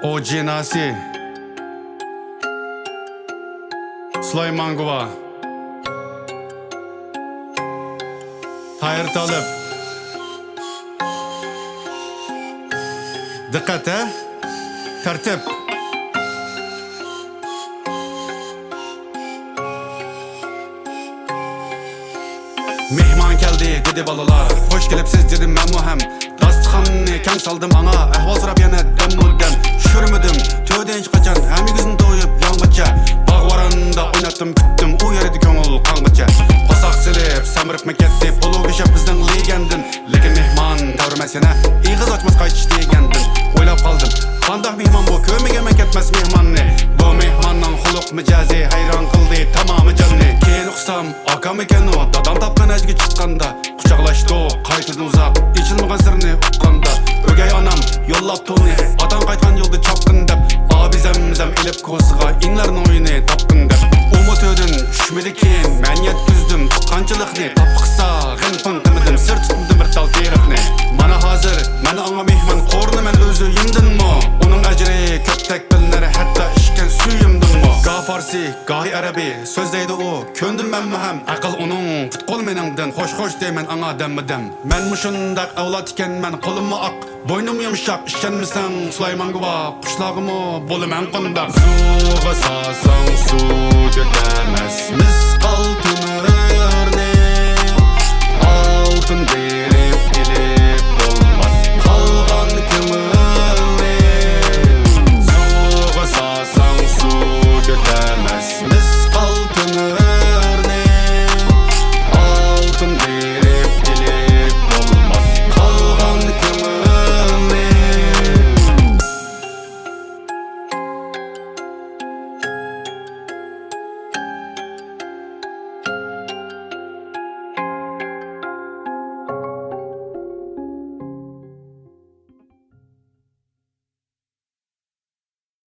Nasi Sulayman Guwah Hayır talep Dikkat tertip Mehman geldi dedi balalar Hoş gelipsiz dedim ben muhem Dastıxanını ken saldım ana Ahval sorap yana dem muddem Şürmüdüm tövden hiç kaçan Hem yüzün doyup yangaça Bağ varanında oynattım küttüm O yeredi köngül kangaça Kosak silip samirip meketti Polu geçep bizden legendin Lekin mehman tavrımesine İyi kız açmaz kaçış degendin Oylap kaldım Kandak mehman bu kömege meketmez mehmanını Bu mehmandan huluk micazi hayran kıldı tamamı canını Keyin uksam akam eken o Dadam tapkan ajgı çıkkanda Kucaklaştı o kaytıdın uzak İçilmegan sırrını ukkanda Ögey anam yollaptı onu Atan kaytkan yoldu çapkın dep Abi zemzem elip kozıga İnlerin oyunu tapkın dep Umut ödün düşmedi keyin Men yetküzdüm tıkkancılıkni Tapkısa gınpın kımıdım Sır tutundum bir tal terikni Mana hazır Meni anga mehman kornu men özü yimdin mo Onun ecri köptek bilineri Hatta işken suyumdun mo Gah farsi gahi arabi Sözdeydi o köndüm ben mühem Akıl onun futkol meningden Hoş hoş deymen anga demmi dem Men muşundak avlat iken men kolummu ak Boynum yumuşak işkenmisen Sulayman Guwah Kuşlağımı bolumen kondak Suğa sasan su dökemez Miskal tümürni Altın değil